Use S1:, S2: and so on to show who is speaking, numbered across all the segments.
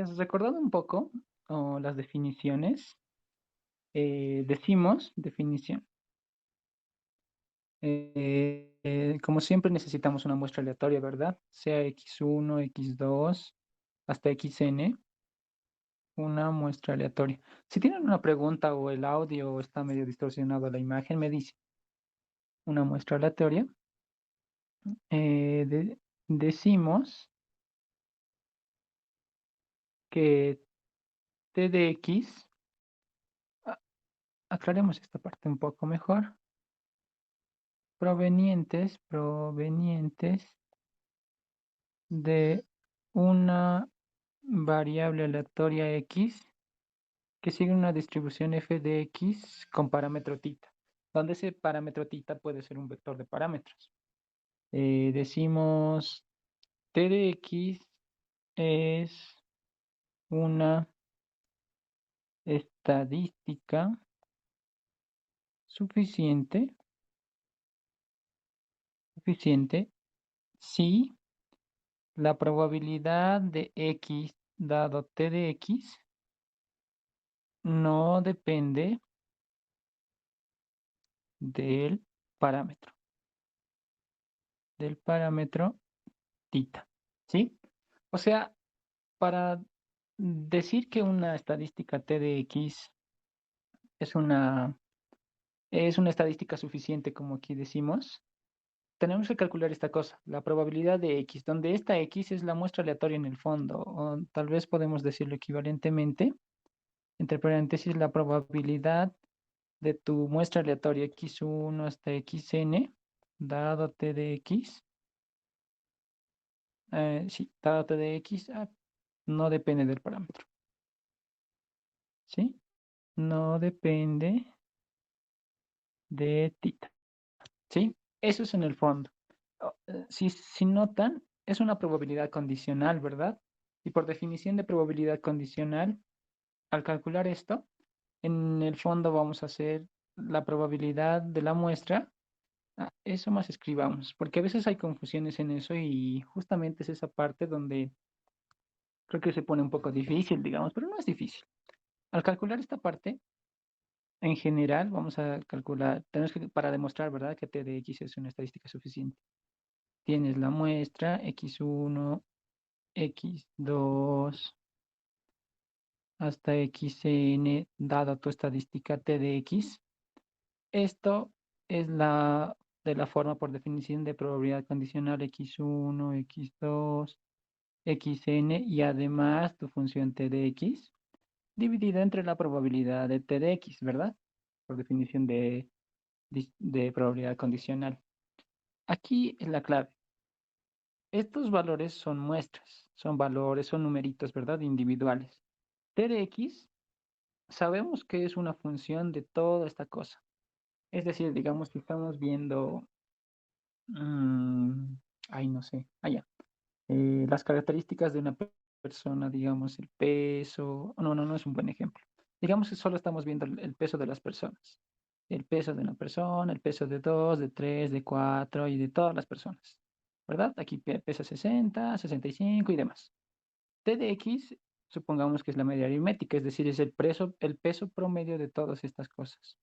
S1: ¿Has recordado un poco las definiciones? Decimos definición. Como siempre necesitamos una muestra aleatoria, ¿verdad? Sea x1, x2, hasta xn, una muestra aleatoria. Si tienen una pregunta o el audio está medio distorsionado la imagen, me dice una muestra aleatoria. Decimos que t de x, a- aclaremos esta parte un poco mejor, provenientes de una variable aleatoria x que sigue una distribución f de x con parámetro tita, donde ese parámetro tita puede ser un vector de parámetros. Decimos t de x es una estadística suficiente si la probabilidad de x dado t de x no depende del parámetro, del parámetro tita, ¿sí? O sea, para decir que una estadística t de x es una estadística suficiente, como aquí decimos, tenemos que calcular esta cosa, la probabilidad de x, donde esta x es la muestra aleatoria en el fondo, o tal vez podemos decirlo equivalentemente, entre paréntesis, la probabilidad de tu muestra aleatoria x1 hasta xn, dado t de x, sí, dado t de x, no depende del parámetro, ¿sí? No depende de tita, ¿sí? Eso es en el fondo. Si notan, es una probabilidad condicional, ¿verdad? Y por definición de probabilidad condicional, al calcular esto, en el fondo vamos a hacer la probabilidad de la muestra. Eso más escribamos, porque a veces hay confusiones en eso y justamente es esa parte donde creo que se pone un poco difícil, digamos, pero no es difícil. Al calcular esta parte, en general, vamos a calcular, tenemos que, para demostrar, ¿verdad?, que t de x es una estadística suficiente. Tienes la muestra x1, x2, hasta xn, dada tu estadística t de x. Esto es de la forma por definición de probabilidad condicional x1, x2, xn y además tu función t de x dividida entre la probabilidad de t de x, ¿verdad? Por definición de probabilidad condicional. Aquí es la clave. Estos valores son muestras, son valores, son numeritos, ¿verdad? Individuales. T de x sabemos que es una función de toda esta cosa. Es decir, digamos que estamos viendo, mm, ay, no sé, allá, las características de una persona, digamos, el peso, no es un buen ejemplo. Digamos que solo estamos viendo el peso de las personas. El peso de una persona, el peso de dos, de tres, de cuatro y de todas las personas. ¿Verdad? Aquí pesa 60, 65 y demás. T de x, supongamos que es la media aritmética, es decir, es el peso promedio de todas estas cosas.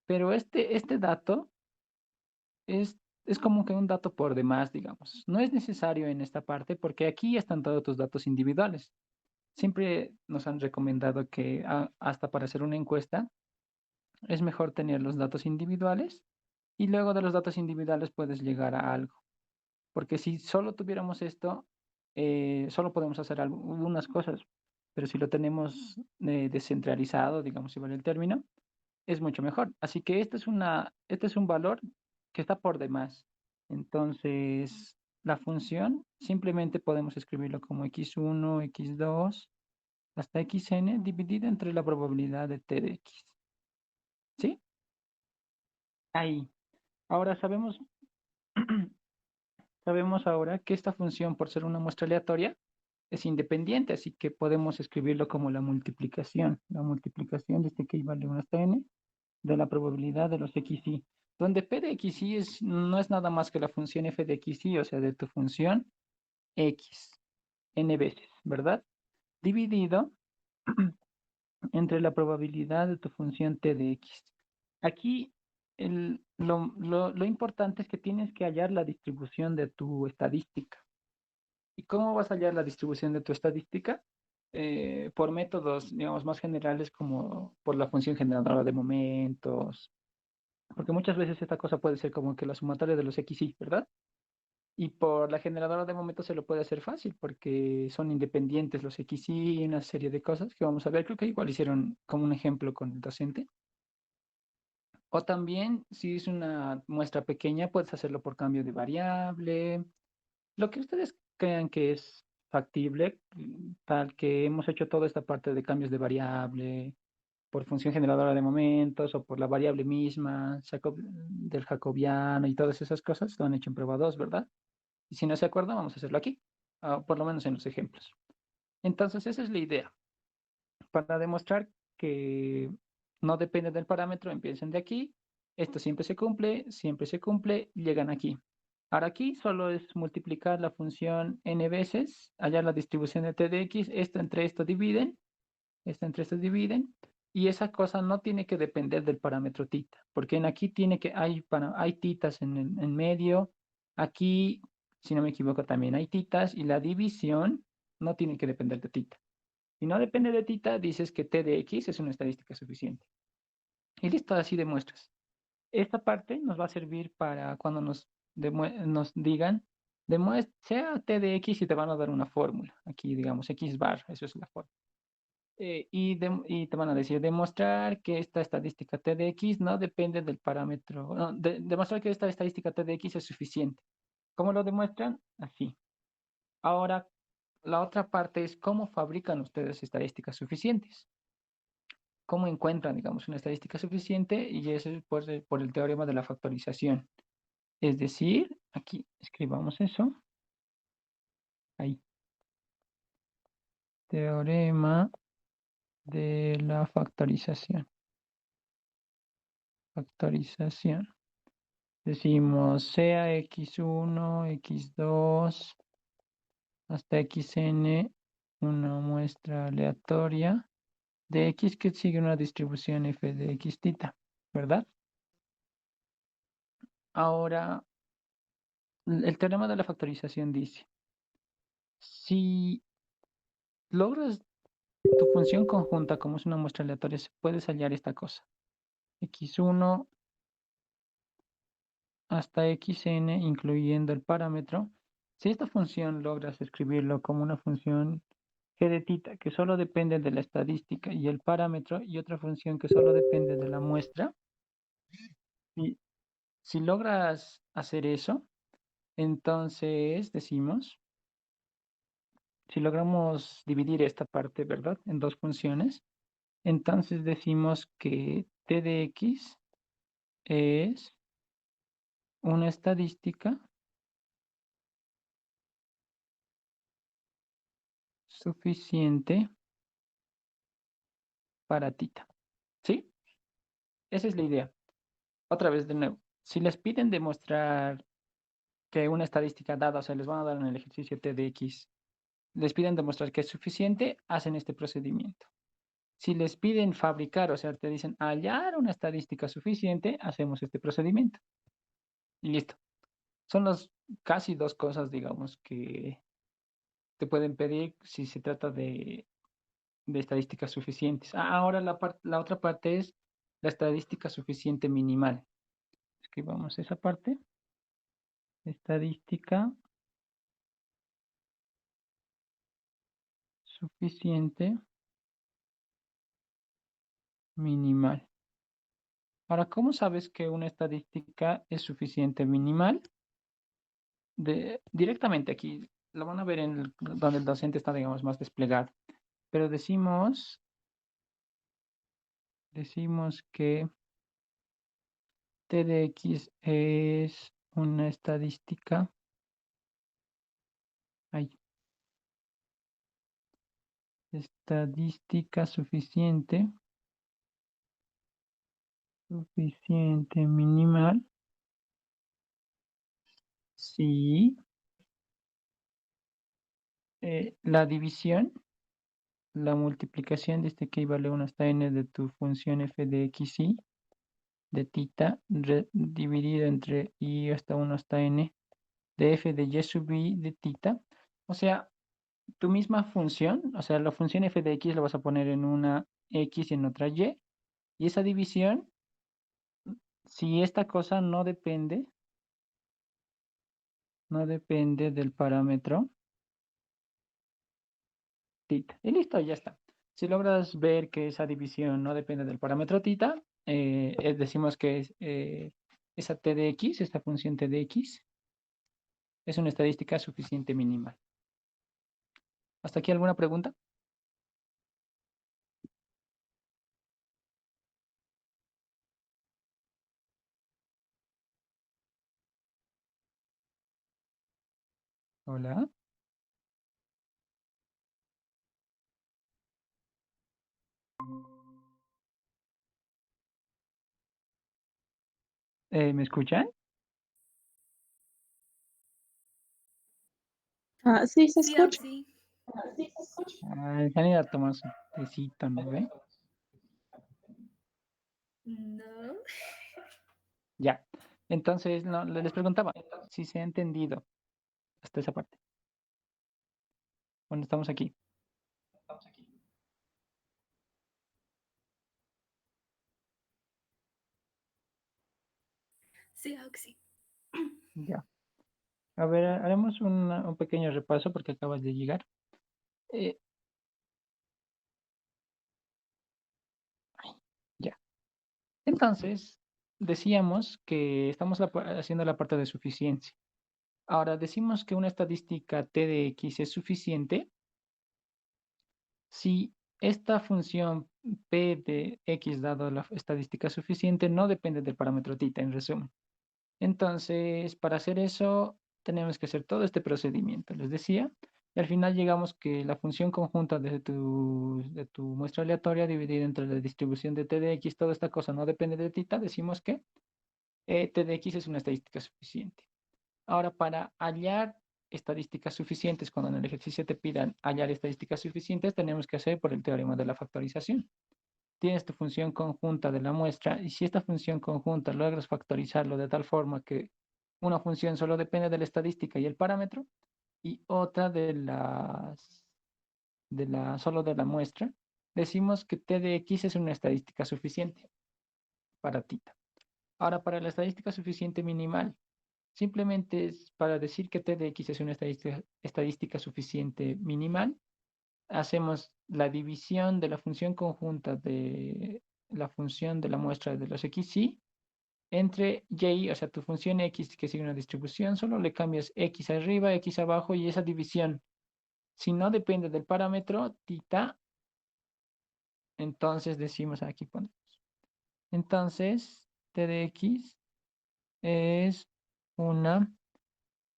S1: Pero este dato es como que un dato por demás, digamos. No es necesario en esta parte porque aquí están todos tus datos individuales. Siempre nos han recomendado que hasta para hacer una encuesta es mejor tener los datos individuales y luego de los datos individuales puedes llegar a algo. Porque si solo tuviéramos esto, solo podemos hacer algunas cosas, pero si lo tenemos descentralizado, digamos, si vale el término, es mucho mejor. Así que este es un valor que está por demás. Entonces, la función simplemente podemos escribirlo como x1, x2, hasta xn dividida entre la probabilidad de t de x. ¿Sí? Ahí. Ahora sabemos ahora que esta función, por ser una muestra aleatoria, es independiente, así que podemos escribirlo como la multiplicación de este que vale 1 hasta n, de la probabilidad de los xy, donde p de xy no es nada más que la función f de xy, o sea, de tu función x, n veces, ¿verdad? dividido entre la probabilidad de tu función t de x. Aquí lo importante es que tienes que hallar la distribución de tu estadística. ¿Y cómo vas a hallar la distribución de tu estadística? Por métodos, digamos, más generales como por la función generadora de momentos, porque muchas veces esta cosa puede ser como que la sumatoria de los x y, ¿verdad? Y por la generadora de momentos se lo puede hacer fácil porque son independientes los x y una serie de cosas que vamos a ver. Creo que igual hicieron como un ejemplo con el docente. O también, si es una muestra pequeña, puedes hacerlo por cambio de variable. Lo que ustedes crean que es factible, tal que hemos hecho toda esta parte de cambios de variable, por función generadora de momentos o por la variable misma, del jacobiano y todas esas cosas, lo han hecho en prueba 2, ¿verdad? Y si no se acuerdan, vamos a hacerlo aquí, por lo menos en los ejemplos. Entonces, esa es la idea. Para demostrar que no depende del parámetro, empiecen de aquí. Esto siempre se cumple, llegan aquí. Ahora aquí solo es multiplicar la función n veces, hallar la distribución de t de x, esto entre esto dividen, y esa cosa no tiene que depender del parámetro tita, porque en aquí hay titas en medio, aquí, si no me equivoco, también hay titas, y la división no tiene que depender de tita. Si no depende de tita, dices que t de x es una estadística suficiente. Y listo, así demuestras. Esta parte nos va a servir para cuando nos digan, sea t de x y te van a dar una fórmula. Aquí, digamos, x bar, eso es la fórmula. Y te van a decir, demostrar que esta estadística t de x no depende del parámetro, no, demostrar que esta estadística t de x es suficiente. ¿Cómo lo demuestran? Así. Ahora, la otra parte es cómo fabrican ustedes estadísticas suficientes. ¿Cómo encuentran, digamos, una estadística suficiente? Y eso es por el teorema de la factorización. Es decir, aquí escribamos eso. Ahí. Teorema de la factorización. Factorización. Decimos sea x1, x2, hasta xn, una muestra aleatoria de x que sigue una distribución f de x tita, ¿verdad? Ahora, el teorema de la factorización dice, si logras tu función conjunta como es una muestra aleatoria, se puede hallar esta cosa. x1 hasta xn, incluyendo el parámetro. Si esta función logras escribirlo como una función g de tita que solo depende de la estadística y el parámetro, y otra función que solo depende de la muestra, y si logras hacer eso, entonces decimos, si logramos dividir esta parte, ¿verdad?, en dos funciones, entonces decimos que t de x es una estadística suficiente para tita. ¿Sí? Esa es la idea. Otra vez de nuevo. Si les piden demostrar que una estadística dada, o sea, les van a dar en el ejercicio t de x, les piden demostrar que es suficiente, hacen este procedimiento. Si les piden fabricar, o sea, te dicen hallar una estadística suficiente, hacemos este procedimiento. Y listo. Son las casi dos cosas, digamos, que te pueden pedir si se trata de estadísticas suficientes. Ahora la otra parte es la estadística suficiente minimal. Escribamos esa parte. Estadística suficiente minimal. Ahora, ¿cómo sabes que una estadística es suficiente minimal? Directamente aquí, lo van a ver donde el docente está, digamos, más desplegado. Pero decimos que t de x es una estadística. Hay estadística suficiente minimal, si la división la multiplicación de este que vale 1 hasta n de tu función f de x y de tita dividido entre y hasta 1 hasta n de f de y sub i de tita. O sea, tu misma función, o sea, la función f de x la vas a poner en una x y en otra y. Y esa división, si esta cosa no depende del parámetro tita. Y listo, ya está. Si logras ver que esa división no depende del parámetro tita, decimos que esa t de x, esta función t de x, es una estadística suficiente minimal. ¿Hasta aquí alguna pregunta? Hola. ¿Me escuchan?
S2: Ah, sí, se
S3: Sí,
S2: escucha.
S3: Auxi.
S1: Se han ido a tomar su tecito, ¿no ve?
S3: No.
S1: Ya. Entonces, no, les preguntaba si se ha entendido hasta esa parte. Bueno, estamos aquí.
S3: Sí, Auxi.
S1: Ya. A ver, haremos un pequeño repaso porque acabas de llegar. Eh, ya. Entonces, decíamos que estamos haciendo la parte de suficiencia. Ahora, decimos que una estadística t de x es suficiente si esta función p de x dado la estadística suficiente no depende del parámetro tita, en resumen. Entonces, para hacer eso, tenemos que hacer todo este procedimiento, les decía, y al final llegamos que la función conjunta de tu muestra aleatoria dividida entre la distribución de t de x, toda esta cosa no depende de tita, decimos que t de x es una estadística suficiente. Ahora, para hallar estadísticas suficientes, cuando en el ejercicio te pidan hallar estadísticas suficientes, tenemos que hacer por el teorema de la factorización. Tienes tu función conjunta de la muestra y si esta función conjunta logras factorizarlo de tal forma que una función solo depende de la estadística y el parámetro y otra solo de la muestra, decimos que t de x es una estadística suficiente para tita. Ahora, para la estadística suficiente minimal, simplemente es para decir que t de x es una estadística suficiente minimal, hacemos la división de la función conjunta de la función de la muestra de los xy entre y, o sea, tu función x que sigue una distribución, solo le cambias x arriba, x abajo y esa división, si no depende del parámetro tita, entonces decimos aquí ponemos. Entonces, t de x es una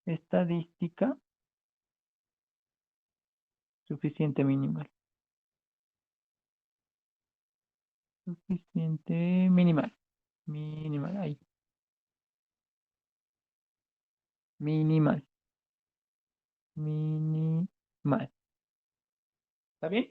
S1: estadística suficiente minimal. Suficiente minimal. Minimal, ahí. Minimal. Minimal. ¿Está bien?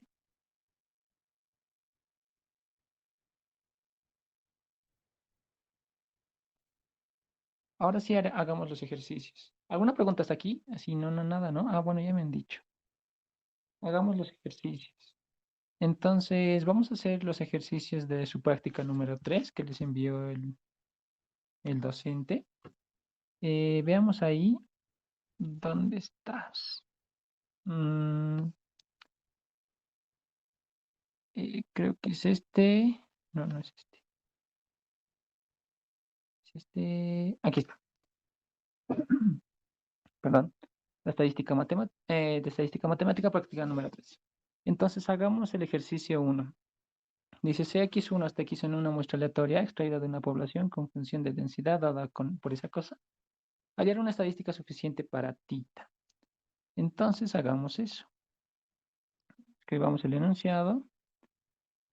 S1: Ahora sí hagamos los ejercicios. ¿Alguna pregunta hasta aquí? Así, no, no, nada, ¿no? Ah, bueno, ya me han dicho. Hagamos los ejercicios. Entonces, vamos a hacer los ejercicios de su práctica número 3 que les envió el docente. Veamos ahí. ¿Dónde estás? Mm, creo que es este. No, no es este. Es este. Aquí está. Perdón. La estadística de estadística matemática, práctica número 3. Entonces, hagamos el ejercicio 1. Dice CX1 hasta X en una muestra aleatoria extraída de una población con función de densidad dada por esa cosa. Hallar una estadística suficiente para tita. Entonces hagamos eso. Escribamos el enunciado.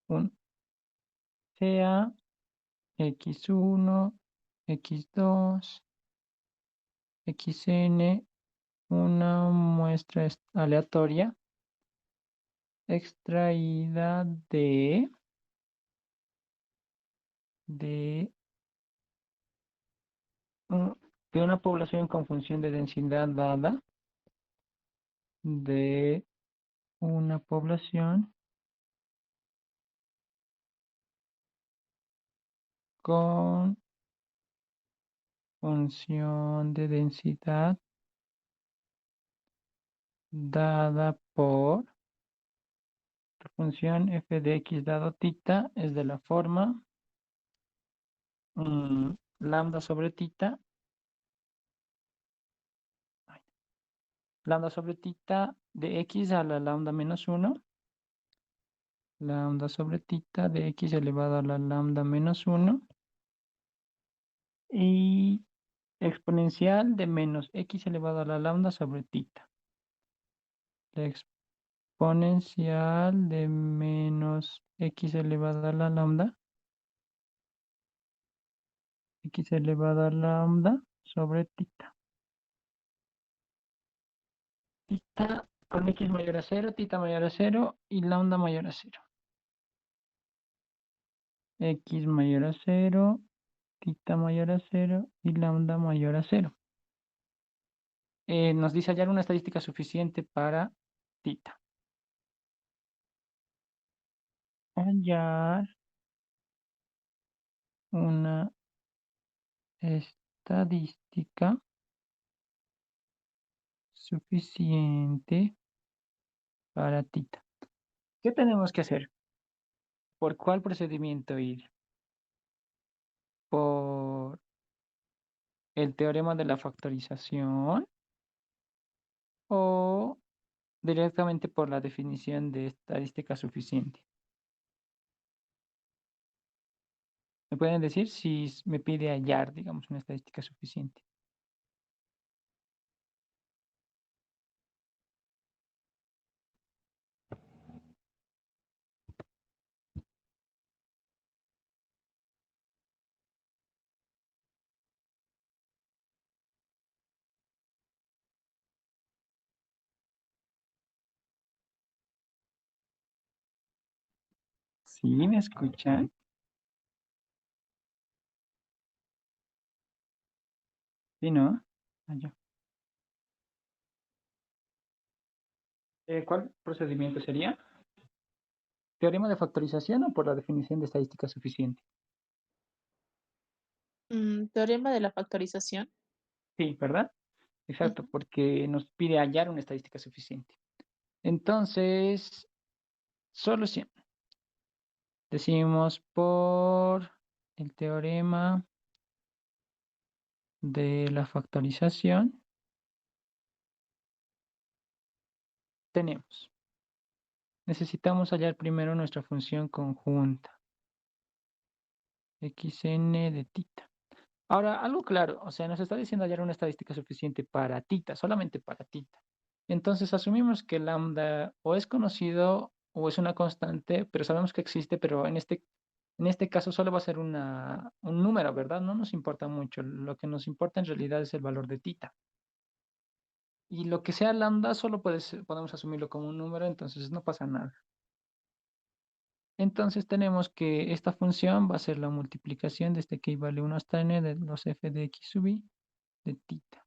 S1: Un sea X1, X2, XN, una muestra aleatoria extraída de, un- de una población con función de densidad dada de una población con función de densidad dada por la función f de x dado tita es de la forma lambda sobre tita, lambda sobre tita de x a la lambda menos 1, lambda sobre tita de x elevado a la lambda menos 1 y exponencial de menos x elevado a la lambda sobre tita. La exponencial de menos x elevado a la lambda, x elevado a lambda sobre tita. Tita con x mayor a 0, tita mayor a 0 y lambda mayor a 0. X mayor a 0, tita mayor a 0 y lambda mayor a 0. Nos dice hallar una estadística suficiente para tita. Hallar una estadística suficiente para tita. ¿Qué tenemos que hacer? ¿Por cuál procedimiento ir? ¿Por el teorema de la factorización o directamente por la definición de estadística suficiente? ¿Me pueden decir si me pide hallar, digamos, una estadística suficiente? ¿Sí me escuchan? ¿Sí, no? Ah, ya. ¿Cuál procedimiento sería? ¿Teorema de factorización o por la definición de estadística suficiente?
S2: Teorema de la factorización.
S1: Sí, ¿verdad? Exacto,
S2: Ujú.
S1: porque nos pide hallar una estadística suficiente. Entonces, solución. Decimos por el teorema de la factorización, tenemos. Necesitamos hallar primero nuestra función conjunta, xn de tita. Ahora, algo claro, o sea, nos está diciendo hallar una estadística suficiente para tita, solamente para tita. Entonces asumimos que lambda o es conocido o es una constante, pero sabemos que existe, pero en este caso solo va a ser un número, ¿verdad? No nos importa mucho. Lo que nos importa en realidad es el valor de tita. Y lo que sea lambda solo podemos asumirlo como un número, entonces no pasa nada. Entonces tenemos que esta función va a ser la multiplicación de este que vale 1 hasta n de los f de x sub i de tita.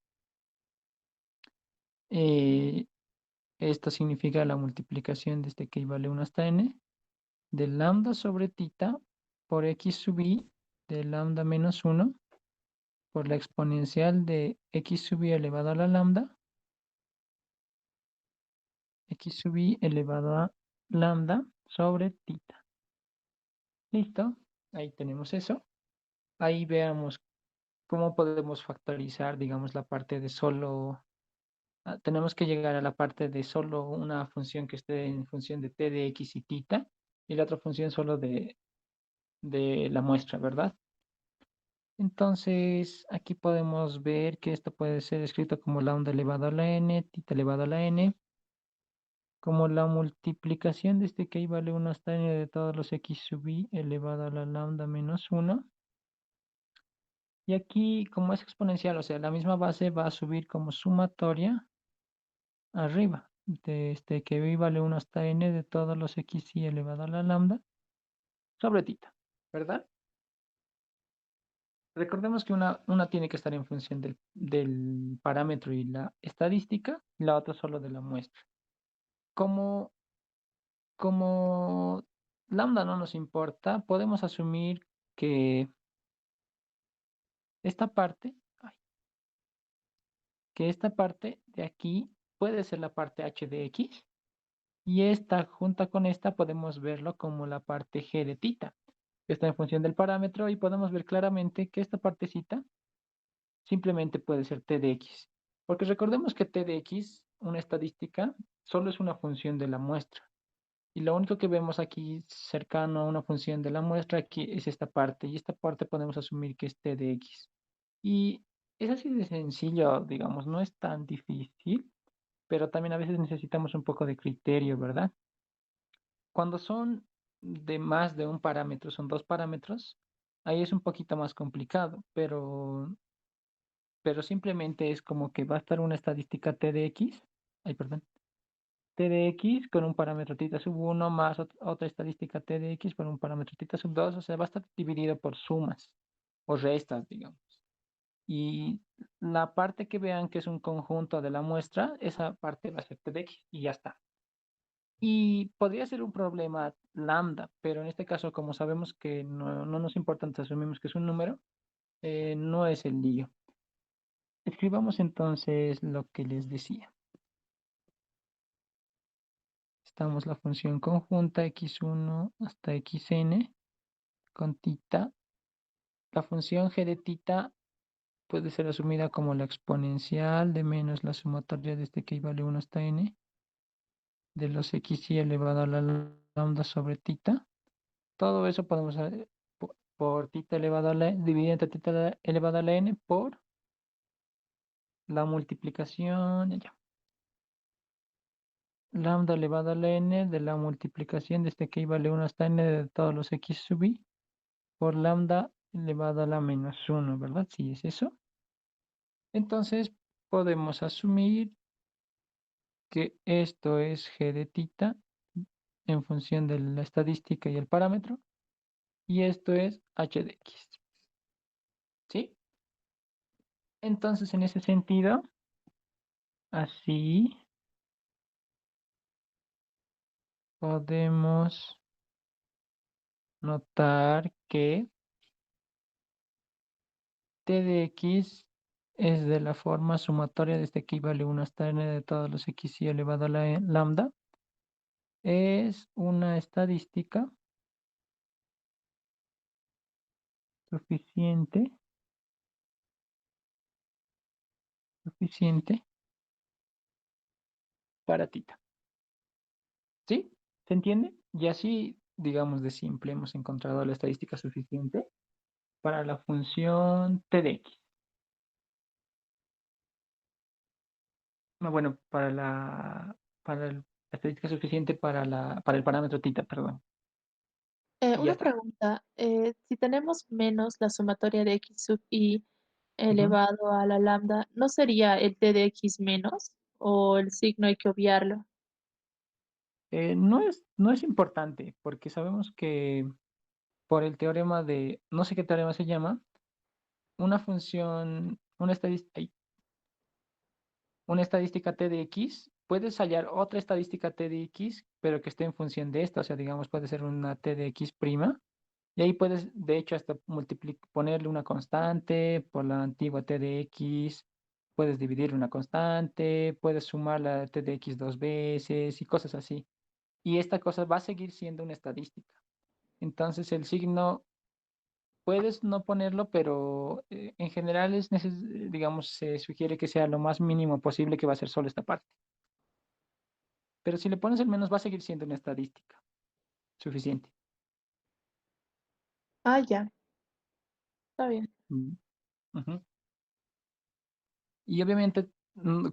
S1: Eh, Esto significa la multiplicación de este que vale 1 hasta n de lambda sobre tita por x sub i de lambda menos 1 por la exponencial de x sub i elevado a la lambda, x sub i elevado a lambda sobre tita. ¿Listo? Ahí tenemos eso. Ahí veamos cómo podemos factorizar, digamos, la parte de solo. Tenemos que llegar a la parte de solo una función que esté en función de t de x y tita y la otra función solo de la muestra, ¿verdad? Entonces, aquí podemos ver que esto puede ser escrito como lambda elevado a la n, tita elevado a la n, como la multiplicación de este que vale 1 hasta n de todos los x sub i elevado a la lambda menos 1. Y aquí, como es exponencial, o sea, la misma base va a subir como sumatoria arriba. de que y vale 1 hasta n de todos los x y elevado a la lambda sobre tita, ¿verdad? Recordemos que una tiene que estar en función del parámetro y la estadística, y la otra solo de la muestra. Como, como lambda no nos importa, podemos asumir que esta parte, que esta parte de aquí puede ser la parte h de x, y esta junta con esta podemos verlo como la parte g de tita, que está en función del parámetro, y podemos ver claramente que esta partecita simplemente puede ser t de x. Porque recordemos que t de x, una estadística, solo es una función de la muestra. Y lo único que vemos aquí cercano a una función de la muestra aquí es esta parte. Y esta parte podemos asumir que es t de x. Y es así de sencillo, digamos, no es tan difícil, pero también a veces necesitamos un poco de criterio, ¿verdad? Cuando son de más de un parámetro, son dos parámetros, ahí es un poquito más complicado, pero simplemente es como que va a estar una estadística t de x, ay, perdón, t de x con un parámetro tita sub 1 más otra estadística t de x con un parámetro tita sub 2, o sea, va a estar dividido por sumas o restas, digamos. Y la parte que vean que es un conjunto de la muestra, esa parte va a ser t de x y ya está. Y podría ser un problema lambda, pero en este caso, como sabemos que no nos importa, entonces asumimos que es un número, no es el lío. Escribamos entonces lo que les decía. Estamos la función conjunta x1 hasta xn con tita. La función g de tita puede ser asumida como la exponencial de menos la sumatoria desde que vale 1 hasta n de los x y elevado a la lambda sobre tita. Todo eso podemos por tita elevado a la dividido entre tita elevado a la n por la multiplicación ya. Lambda elevado a la n de la multiplicación desde que vale 1 hasta n de todos los x sub i por lambda elevado a la menos 1, ¿verdad? Si es eso. Entonces podemos asumir que esto es g de tita en función de la estadística y el parámetro, y esto es h de x. ¿Sí? Entonces, en ese sentido, así podemos notar que t de x es de la forma sumatoria desde que vale 1 hasta n de todos los x y elevado a la lambda. Es una estadística suficiente para tita. ¿Sí? ¿Se entiende? Y así, digamos de simple, hemos encontrado la estadística suficiente para la función t de x. No, bueno, la estadística suficiente para el parámetro tita, perdón. Y ya
S2: Una
S1: está.
S2: pregunta, si tenemos menos la sumatoria de x sub i
S1: Ujú.
S2: elevado a la lambda, ¿no sería el t de x menos? ¿O el signo hay que obviarlo?
S1: No es importante, porque sabemos que por el teorema de, no sé qué teorema se llama, una función, una estadística t de x, puedes hallar otra estadística t de x, pero que esté en función de esta, o sea, digamos, puede ser una t de x prima, y ahí puedes, de hecho, hasta ponerle una constante por la antigua t de x, puedes dividir una constante, puedes sumar la t de x dos veces y cosas así. Y esta cosa va a seguir siendo una estadística. Entonces el signo puedes no ponerlo, pero en general digamos, se sugiere que sea lo más mínimo posible, que va a ser solo esta parte. Pero si le pones el menos va a seguir siendo una estadística suficiente.
S2: Ah, ya, está bien.
S1: Mm, ujú. Y obviamente,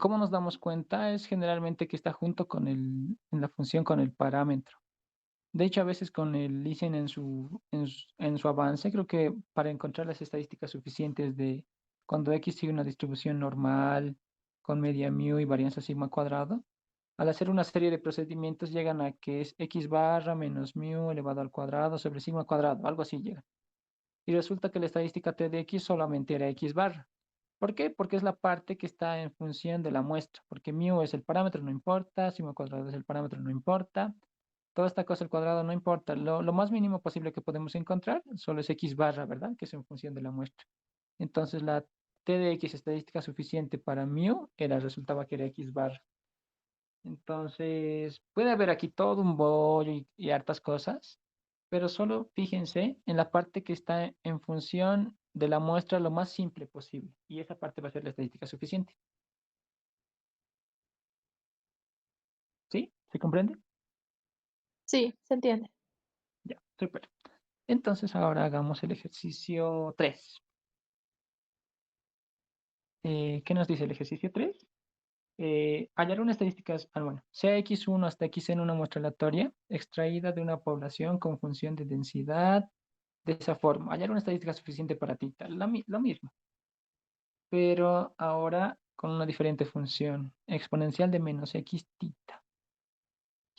S1: ¿cómo nos damos cuenta? Es generalmente que está junto con en la función con el parámetro. De hecho, a veces con el listen en su avance, creo que para encontrar las estadísticas suficientes de cuando X sigue una distribución normal con media mu y varianza sigma cuadrado, Al hacer una serie de procedimientos llegan a que es x barra menos mu elevado al cuadrado sobre sigma cuadrado, algo así llega. Y resulta que la estadística t de x solamente era x barra. ¿Por qué? Porque es la parte que está en función de la muestra, porque mu es el parámetro, no importa, sigma cuadrado es el parámetro, no importa, toda esta cosa al cuadrado no importa, lo más mínimo posible que podemos encontrar solo es x barra, ¿verdad? Que es en función de la muestra. Entonces la t de x estadística suficiente para mu resultaba que era x barra. Entonces, puede haber aquí todo un bollo y hartas cosas, pero solo fíjense en la parte que está en función de la muestra lo más simple posible. Y esa parte va a ser la estadística suficiente. ¿Sí? ¿Se comprende?
S2: Sí, se entiende.
S1: Ya, súper. Entonces ahora hagamos el ejercicio 3. ¿Qué nos dice el ejercicio 3? Hallar una estadística, bueno, sea x1 hasta xn una muestra aleatoria extraída de una población con función de densidad de esa forma. Hallar una estadística suficiente para tita, lo mismo, pero ahora con una diferente función, exponencial de menos x tita.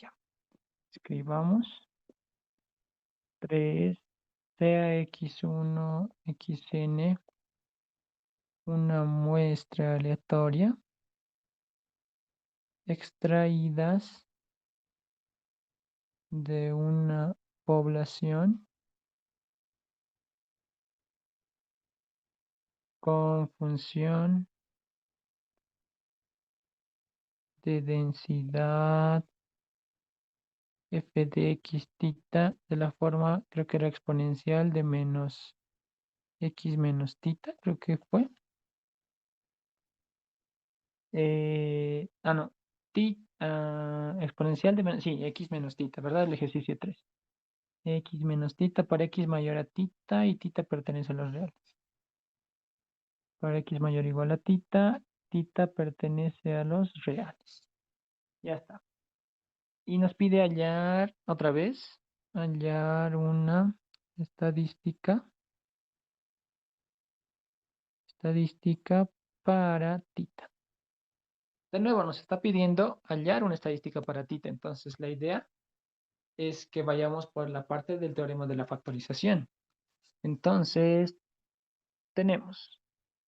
S1: Ya, escribamos 3 sea x1, xn, una muestra aleatoria extraídas de una población con función de densidad f de x tita de la forma, creo que era exponencial de menos x menos tita, creo que fue. No, exponencial de menos, sí, x menos tita, ¿verdad? El ejercicio 3. X menos tita para x mayor a tita y tita pertenece a los reales. Para x mayor o igual a tita, tita pertenece a los reales. Ya está. Y nos pide hallar, otra vez, hallar una estadística para tita. De nuevo, nos está pidiendo hallar una estadística para tita. Entonces, la idea es que vayamos por la parte del teorema de la factorización. Entonces, tenemos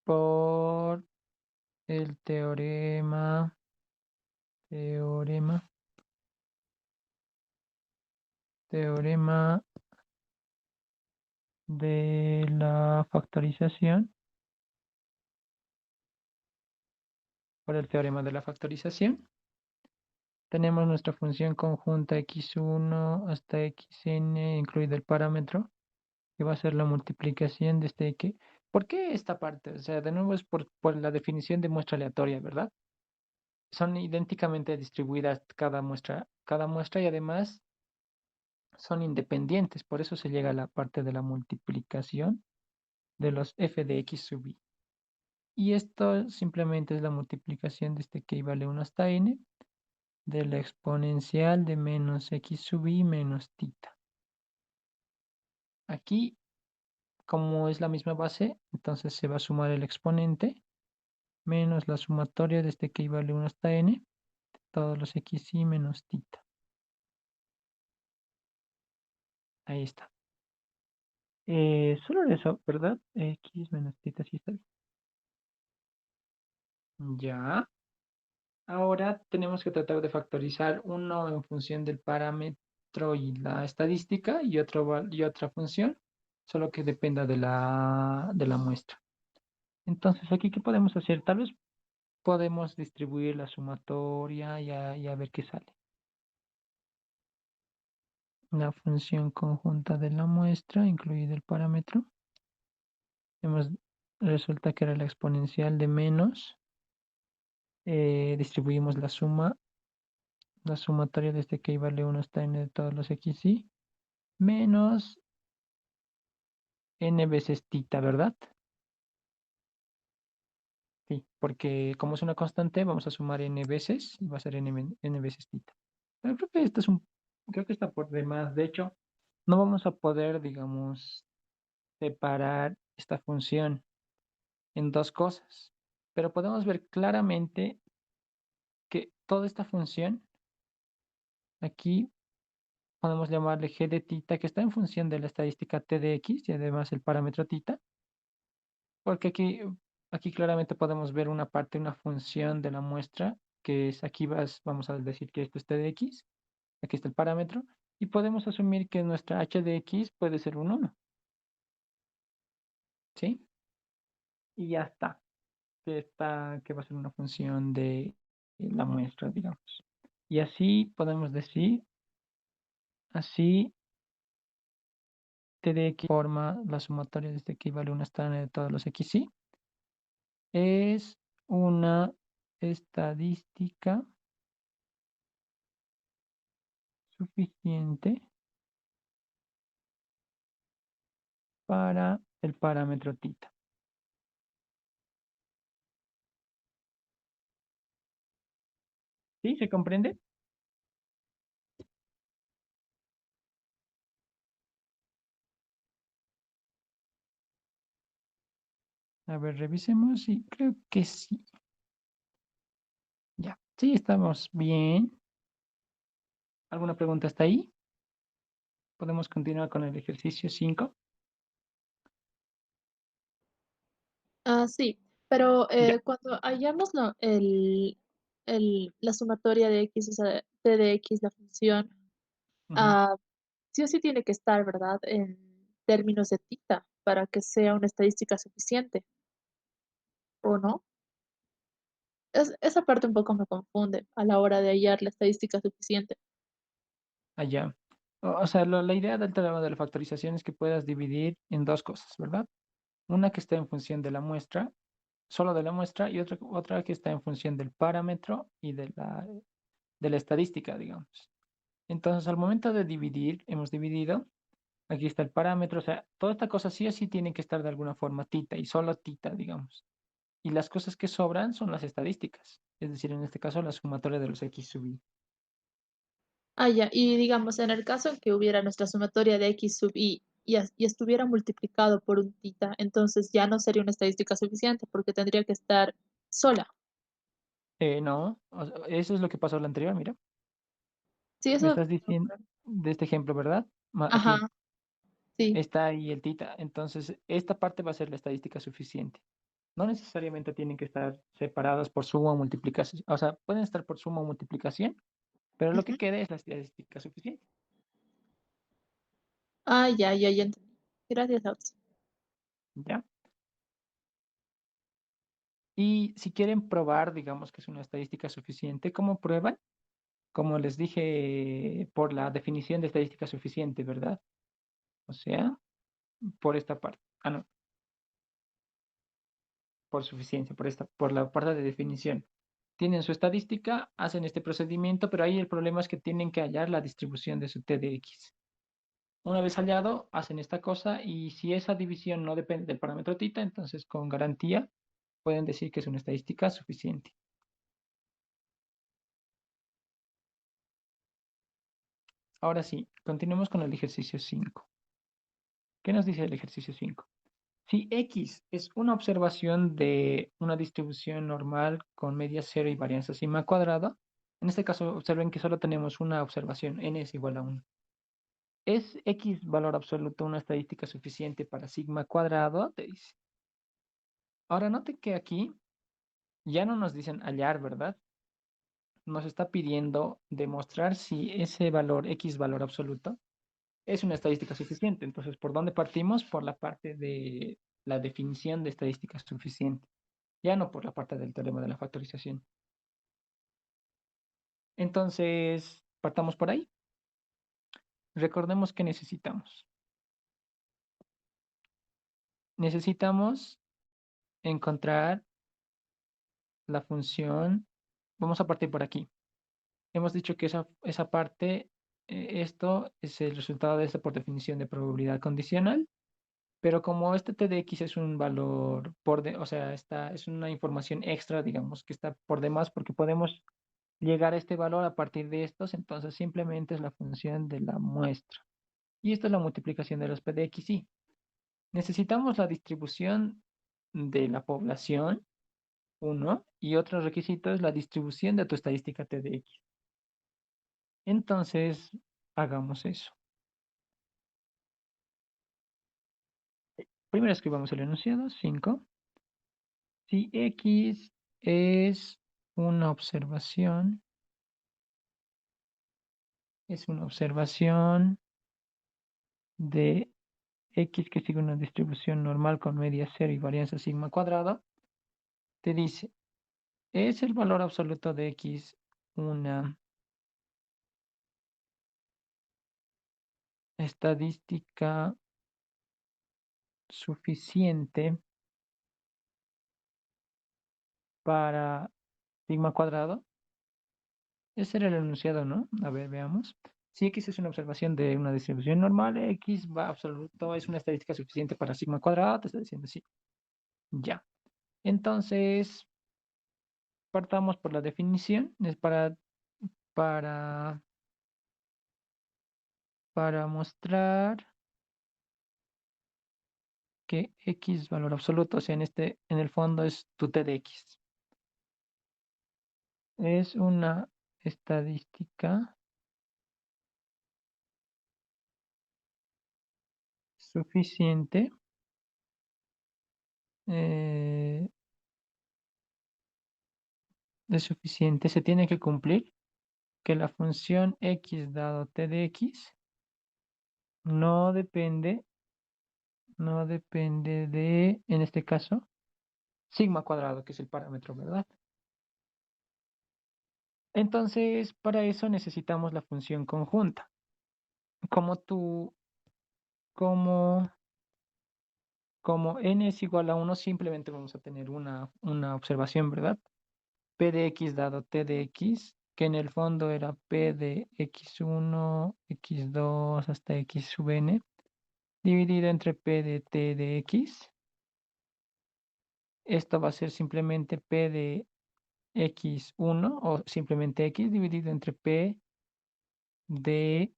S1: por el teorema de la factorización, por el teorema de la factorización, tenemos nuestra función conjunta x1 hasta xn, incluido el parámetro, que va a ser la multiplicación de este que. ¿Por qué esta parte? O sea, de nuevo es por la definición de muestra aleatoria, ¿verdad? Son idénticamente distribuidas cada muestra y además son independientes. Por eso se llega a la parte de la multiplicación de los f de x sub i. Y esto simplemente es la multiplicación de este que vale 1 hasta n de la exponencial de menos x sub i menos tita. Aquí, como es la misma base, entonces se va a sumar el exponente menos la sumatoria de este que vale 1 hasta n, todos los xy menos tita. Ahí está. Solo eso, ¿verdad? X menos tita, sí está bien. Ya. Ahora tenemos que tratar de factorizar uno en función del parámetro y la estadística y otra función, solo que dependa de la muestra. Entonces, aquí, ¿qué podemos hacer? Tal vez podemos distribuir la sumatoria y a ver qué sale. La función conjunta de la muestra, incluido el parámetro. Resulta que era la exponencial de menos. Distribuimos la sumatoria desde que vale 1 hasta n de todos los xy, menos n veces tita, ¿verdad? Sí, porque como es una constante, vamos a sumar n veces y va a ser n veces tita. Pero creo que está por demás. De hecho, no vamos a poder, digamos, separar esta función en dos cosas. Pero podemos ver claramente que toda esta función, aquí podemos llamarle g de tita, que está en función de la estadística t de x y además el parámetro tita, porque aquí claramente podemos ver una parte, una función de la muestra, que es aquí vamos a decir que esto es t de x, aquí está el parámetro, y podemos asumir que nuestra h de x puede ser un 1, ¿sí? Y ya está, que va a ser una función de la muestra, digamos. Y así podemos decir, así t de x forma la sumatoria desde que vale una estándar de todos los x, sí, es una estadística suficiente para el parámetro tita. ¿Sí? ¿Se comprende? A ver, revisemos y creo que sí. Ya, sí, estamos bien. ¿Alguna pregunta hasta ahí? Podemos continuar con el ejercicio 5.
S2: Sí, pero
S1: Ya.
S2: cuando hallamos la sumatoria de x, o sea, t de x, la función,
S1: Ujú.
S2: ah, sí o sí tiene que estar, ¿verdad? En términos de tita para que sea una estadística suficiente, ¿o no? Esa parte un poco me confunde a la hora de hallar la estadística suficiente.
S1: Allá. O sea, la idea del teorema de la factorización es que puedas dividir en dos cosas, ¿verdad? Una que está en función de la muestra, solo de la muestra, y otra que está en función del parámetro y de la estadística, digamos. Entonces, al momento de dividir, hemos dividido, aquí está el parámetro, o sea, toda esta cosa sí o sí tiene que estar de alguna forma tita y solo tita, digamos. Y las cosas que sobran son las estadísticas, es decir, en este caso la sumatoria de los x sub i.
S2: Ya, y digamos, en el caso en que hubiera nuestra sumatoria de x sub i y estuviera multiplicado por un tita, entonces ya no sería una estadística suficiente porque tendría que estar sola.
S1: No, eso es lo que pasó en la anterior, mira.
S2: Sí,
S1: Me
S2: eso.
S1: estás diciendo de este ejemplo, ¿verdad?
S2: Ajá,
S1: Aquí
S2: sí.
S1: está ahí el tita. Entonces, esta parte va a ser la estadística suficiente. No necesariamente tienen que estar separadas por suma o multiplicación. O sea, pueden estar por suma o multiplicación, pero lo que
S2: Ujú.
S1: quede es la estadística suficiente.
S2: Ya entendí. Gracias, Lautz.
S1: ¿Ya? Y si quieren probar, digamos que es una estadística suficiente, ¿cómo prueban? Como les dije, por la definición de estadística suficiente, ¿verdad? O sea, por esta parte. Ah, no, por suficiencia, por la parte de definición. Tienen su estadística, hacen este procedimiento, pero ahí el problema es que tienen que hallar la distribución de su T de X. Una vez hallado, hacen esta cosa y si esa división no depende del parámetro tita, entonces con garantía pueden decir que es una estadística suficiente. Ahora sí, continuemos con el ejercicio 5. ¿Qué nos dice el ejercicio 5? Si X es una observación de una distribución normal con media cero y varianza sigma cuadrada, en este caso observen que solo tenemos una observación, n es igual a 1. ¿Es X valor absoluto una estadística suficiente para sigma cuadrado? Te dice. Ahora note que aquí ya no nos dicen hallar, ¿verdad? Nos está pidiendo demostrar si ese valor, X valor absoluto, es una estadística suficiente. Entonces, ¿por dónde partimos? Por la parte de la definición de estadística suficiente, ya no por la parte del teorema de la factorización. Entonces, partamos por ahí. Recordemos que necesitamos. Necesitamos encontrar la función. Vamos a partir por aquí. Hemos dicho que esa parte, esto es el resultado de esta por definición de probabilidad condicional. Pero como este T de X es un valor o sea, es una información extra, digamos, que está por demás, porque podemos llegar a este valor a partir de estos, entonces simplemente es la función de la muestra. Y esto es la multiplicación de los P de X, sí. Necesitamos la distribución de la población 1. Y otro requisito es la distribución de tu estadística T de X. Entonces, hagamos eso. Primero escribamos el enunciado, 5. Si X es una observación, de X que sigue una distribución normal con media cero y varianza sigma cuadrada, te dice, ¿es el valor absoluto de X una estadística suficiente para sigma cuadrado? Ese era el enunciado, ¿no? A ver, veamos. Si X es una observación de una distribución normal, X va absoluto, es una estadística suficiente para sigma cuadrado, te está diciendo sí. Ya. Entonces, partamos por la definición. Es para, para mostrar que X valor absoluto, o sea, en el fondo es tu T de X. Es una estadística suficiente eh, se tiene que cumplir que la función X dado T de X no depende, no depende de, en este caso, sigma cuadrado, que es el parámetro, ¿verdad? Entonces, para eso necesitamos la función conjunta. Como tú, como, como n es igual a 1, simplemente vamos a tener una observación, ¿verdad? P de x dado t de x, que en el fondo era p de x1, x2 hasta x sub n, dividido entre p de t de x. Esto va a ser simplemente p de x1 o simplemente x dividido entre p de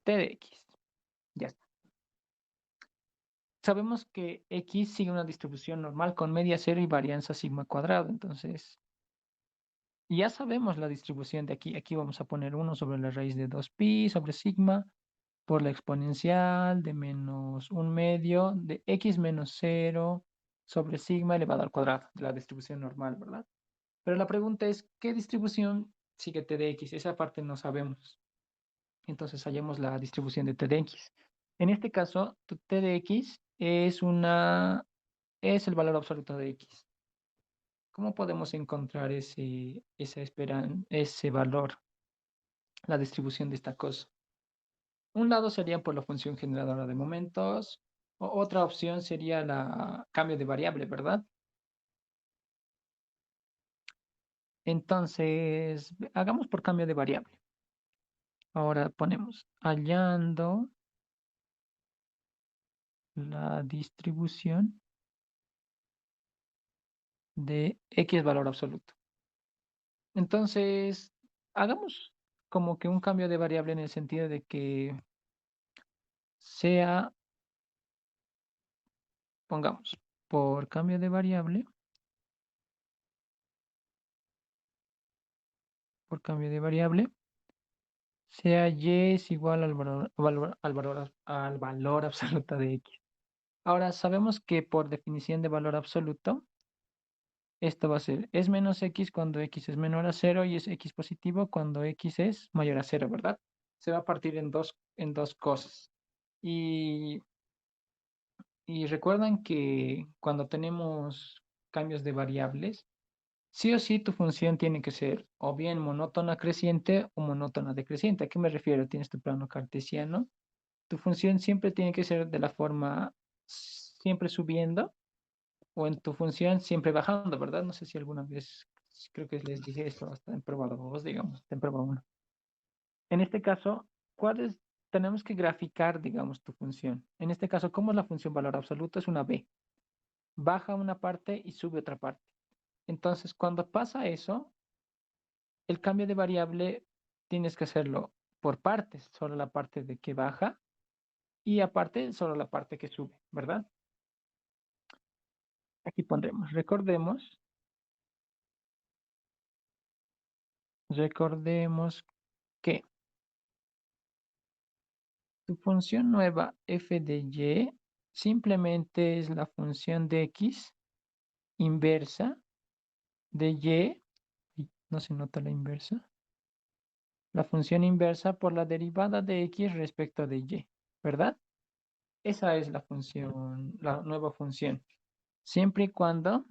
S1: t de x. Ya está. Sabemos que X sigue una distribución normal con media cero y varianza sigma cuadrado. Entonces, ya sabemos la distribución de aquí. Aquí vamos a poner 1 sobre la raíz de 2pi sobre sigma por la exponencial de menos 1/2 de X menos 0 sobre sigma elevado al cuadrado de la distribución normal, ¿verdad? Pero la pregunta es, ¿qué distribución sigue T de X? Esa parte no sabemos. Entonces hallemos la distribución de T de X. En este caso, tu T de X es el valor absoluto de X. ¿Cómo podemos encontrar ese valor, la distribución de esta cosa? Un lado sería por la función generadora de momentos, o otra opción sería la cambio de variable, ¿verdad? Entonces, hagamos por cambio de variable. Ahora ponemos hallando la distribución de X valor absoluto. Entonces, hagamos como que un cambio de variable en el sentido de que sea, pongamos, por cambio de variable, sea y es igual al valor absoluto de x. Ahora, sabemos que por definición de valor absoluto, esto va a ser es menos x cuando x es menor a 0 y es x positivo cuando x es mayor a 0, ¿verdad? Se va a partir en dos cosas. Y recuerdan que cuando tenemos cambios de variables, sí o sí tu función tiene que ser o bien monótona creciente o monótona decreciente. ¿A qué me refiero? Tienes tu plano cartesiano. Tu función siempre tiene que ser de la forma siempre subiendo o en tu función siempre bajando, ¿verdad? No sé si alguna vez, creo que les dije esto hasta en prueba 2, digamos, en prueba 1. En este caso, tenemos que graficar, digamos, tu función. En este caso, ¿cómo es la función valor absoluto? Es una B. Baja una parte y sube otra parte. Entonces, cuando pasa eso, el cambio de variable tienes que hacerlo por partes, solo la parte de que baja y aparte solo la parte que sube, ¿verdad? Aquí pondremos, recordemos que tu función nueva f de y simplemente es la función de x inversa de y, no se nota la inversa, la función inversa por la derivada de x respecto de y, ¿verdad? Esa es la función, la nueva función. Siempre y cuando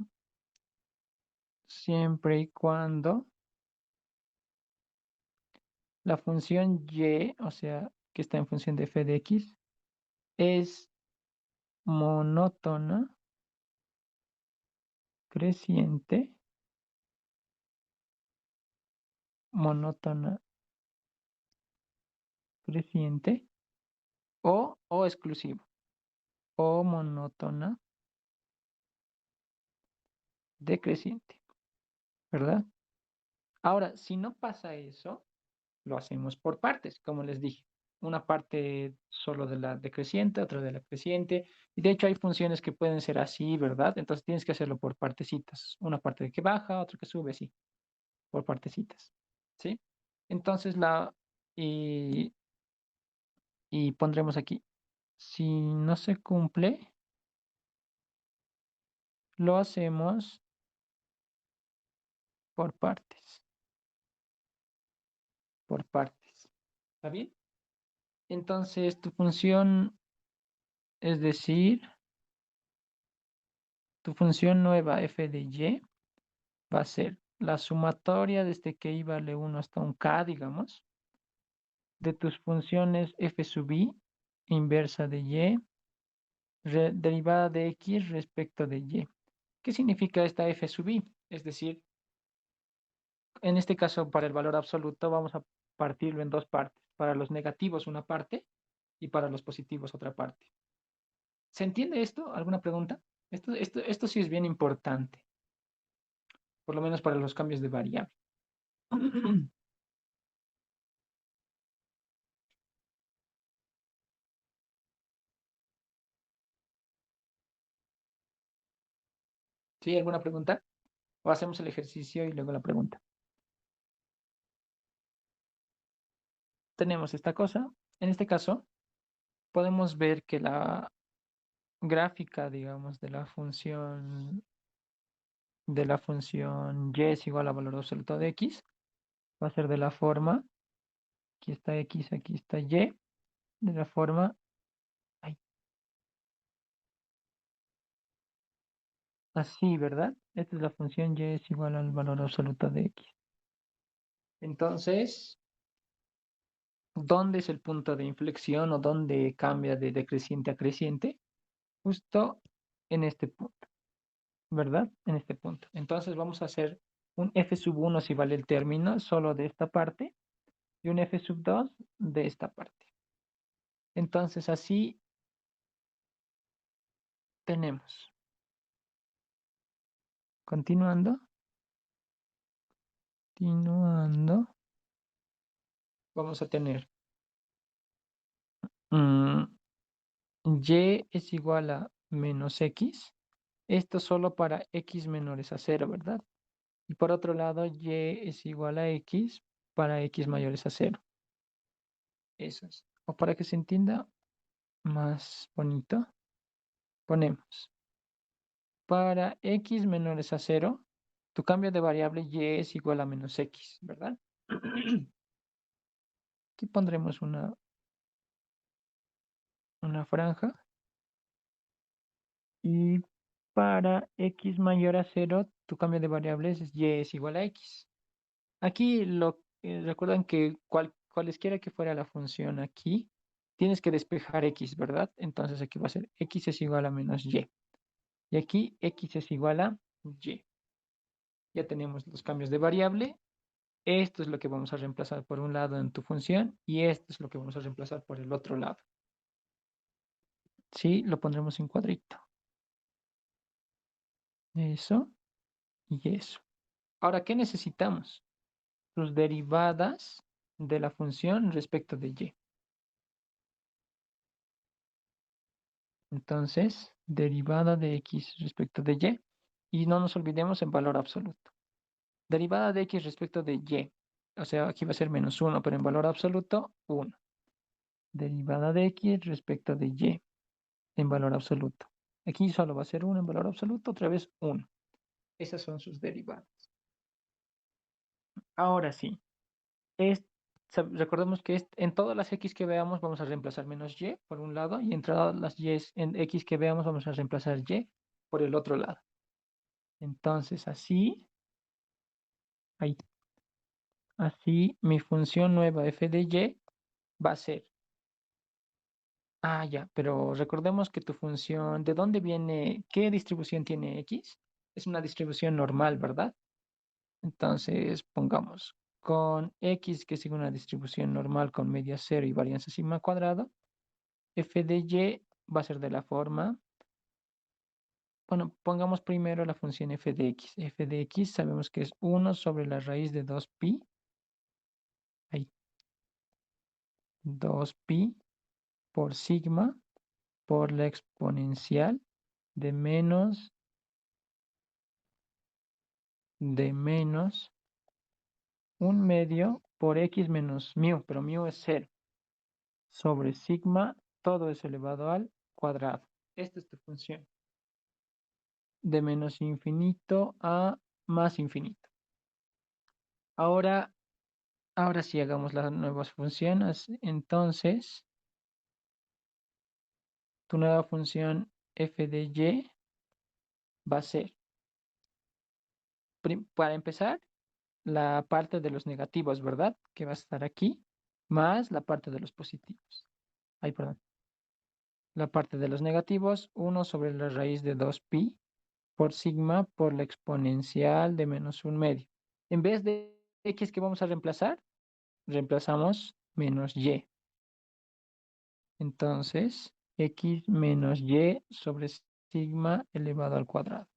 S1: la función y, o sea, que está en función de f de x, es monótona, creciente, monótona, creciente, o exclusivo, o monótona, decreciente, ¿verdad? Ahora, si no pasa eso, lo hacemos por partes, como les dije. Una parte solo de la decreciente, otra de la creciente. Y de hecho hay funciones que pueden ser así, ¿verdad? Entonces tienes que hacerlo por partecitas. Una parte que baja, otra que sube, así, por partecitas. ¿Sí? Entonces y, y pondremos aquí. Si no se cumple, lo hacemos por partes. Por partes. ¿Está bien? Entonces tu función, es decir, tu función nueva f de y va a ser la sumatoria desde que i vale 1 hasta un k, digamos, de tus funciones f sub i, inversa de y, derivada de x respecto de y. ¿Qué significa esta f sub i? Es decir, en este caso, para el valor absoluto, vamos a partirlo en dos partes. Para los negativos, una parte, y para los positivos, otra parte. ¿Se entiende esto? ¿Alguna pregunta? Esto sí es bien importante, por lo menos para los cambios de variable. ¿Sí? ¿Alguna pregunta? O hacemos el ejercicio y luego la pregunta. Tenemos esta cosa. En este caso, podemos ver que la gráfica, digamos, de la función y es igual a valor absoluto de x, va a ser de la forma, aquí está x, aquí está y, de la forma, ay, así, ¿verdad? Esta es la función y es igual al valor absoluto de x. Entonces, ¿dónde es el punto de inflexión o dónde cambia de decreciente a creciente? Justo en este punto, ¿verdad? En este punto. Entonces vamos a hacer un f sub 1 si vale el término solo de esta parte y un f sub 2 de esta parte. Entonces así tenemos. Continuando. Vamos a tener y es igual a menos x. Esto solo para x menores a 0, ¿verdad? Y por otro lado, y es igual a x para x mayores a 0. Eso es. O para que se entienda más bonito, ponemos para x menores a 0, tu cambio de variable y es igual a menos x, ¿verdad? Aquí pondremos una franja. Y para x mayor a 0, tu cambio de variables es y es igual a x. Aquí recuerdan que cualesquiera que fuera la función aquí, tienes que despejar x, ¿verdad? Entonces aquí va a ser x es igual a menos y. Y aquí x es igual a y. Ya tenemos los cambios de variable. Esto es lo que vamos a reemplazar por un lado en tu función y esto es lo que vamos a reemplazar por el otro lado. Sí, lo pondremos en cuadrito. Eso y eso. Ahora, ¿qué necesitamos? Sus derivadas de la función respecto de y. Entonces, derivada de x respecto de y. Y no nos olvidemos en valor absoluto. Derivada de x respecto de y. O sea, aquí va a ser menos 1, pero en valor absoluto, 1. Derivada de x respecto de y en valor absoluto. Aquí solo va a ser 1 en valor absoluto, otra vez 1. Esas son sus derivadas. Ahora sí, recordemos que en todas las x que veamos vamos a reemplazar menos y por un lado, y en todas las y en x que veamos vamos a reemplazar y por el otro lado. Entonces así, ahí, así mi función nueva f de y va a ser. Ya, pero recordemos que tu función, ¿de dónde viene? ¿Qué distribución tiene x? Es una distribución normal, ¿verdad? Entonces pongamos con x que sigue una distribución normal con media cero y varianza sigma cuadrado, f de y va a ser de la forma, bueno, pongamos primero la función f de x. F de x sabemos que es 1 sobre la raíz de 2pi, ahí, 2pi por sigma por la exponencial de menos 1/2 por x menos mu, pero mu es 0, sobre sigma, todo es elevado al cuadrado. Esta es tu función. De menos infinito a más infinito. Ahora sí hagamos las nuevas funciones. Entonces, tu nueva función f de y va a ser, para empezar, la parte de los negativos, ¿verdad? Que va a estar aquí, más la parte de los positivos. Ay, perdón. La parte de los negativos, 1 sobre la raíz de 2pi por sigma por la exponencial de menos 1/2. En vez de x que vamos a reemplazar, reemplazamos menos y. Entonces, x menos y sobre sigma elevado al cuadrado.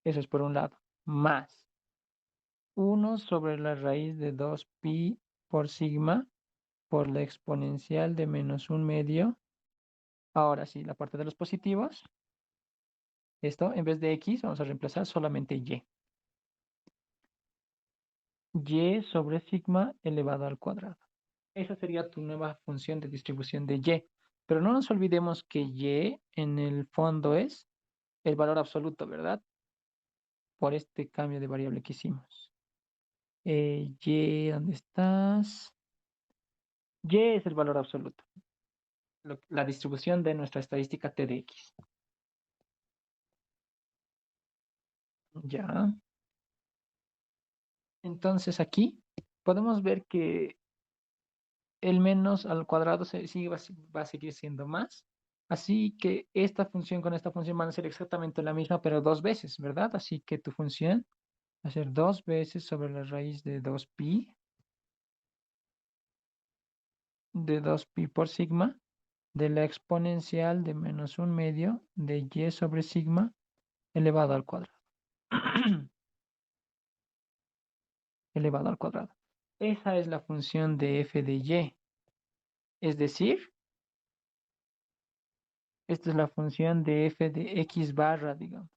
S1: Eso es por un lado. Más 1 sobre la raíz de 2pi por sigma por la exponencial de menos 1/2. Ahora sí, la parte de los positivos. Esto, en vez de x, vamos a reemplazar solamente y. Y sobre sigma elevado al cuadrado. Esa sería tu nueva función de distribución de y. Pero no nos olvidemos que y en el fondo es el valor absoluto, ¿verdad? Por este cambio de variable que hicimos. Y, ¿dónde estás? Y es el valor absoluto. La distribución de nuestra estadística T de X. Ya. Entonces aquí podemos ver que el menos al cuadrado sí va a seguir siendo más. Así que esta función con esta función van a ser exactamente la misma, pero 2 veces, ¿verdad? Así que tu función va a ser 2 veces sobre la raíz de 2pi, por sigma, de la exponencial de menos 1/2 de y sobre sigma elevado al cuadrado. Elevado al cuadrado. Esa es la función de f de y. Es decir, esta es la función de f de x barra, digamos.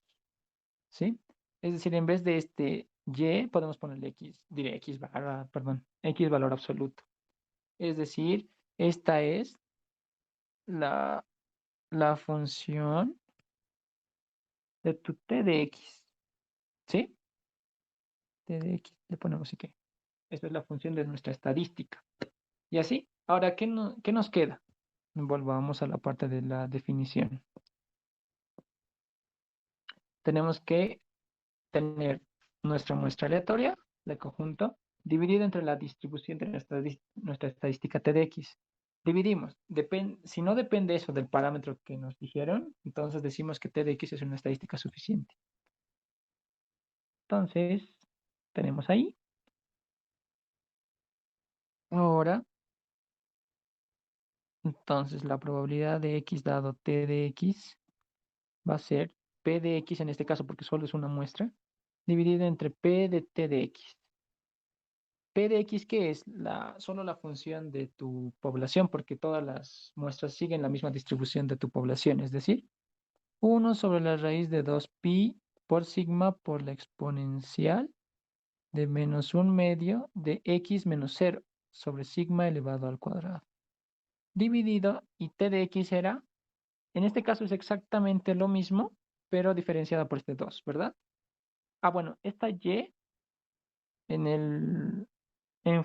S1: ¿Sí? Es decir, en vez de este y, podemos ponerle x, diré x barra, perdón, x valor absoluto. Es decir, esta es la, la función de tu t de x. ¿Sí? T de x, le ponemos y qué. Esta es la función de nuestra estadística. Y así, ahora, ¿qué nos queda? Volvamos a la parte de la definición. Tenemos que tener nuestra muestra aleatoria de conjunto dividida entre la distribución de nuestra estadística T de X. Dividimos. Si no depende eso del parámetro que nos dijeron, entonces decimos que T de X es una estadística suficiente. Entonces, tenemos ahí. Ahora, entonces la probabilidad de X dado T de X va a ser P de X en este caso, porque solo es una muestra, dividida entre P de T de X. P de X, ¿qué es? Solo la función de tu población, porque todas las muestras siguen la misma distribución de tu población, es decir, 1 sobre la raíz de 2pi por sigma por la exponencial de menos un medio de x menos 0 sobre sigma elevado al cuadrado. Dividido, y t de x era, en este caso es exactamente lo mismo, pero diferenciada por este 2, ¿verdad? Ah, bueno, esta y en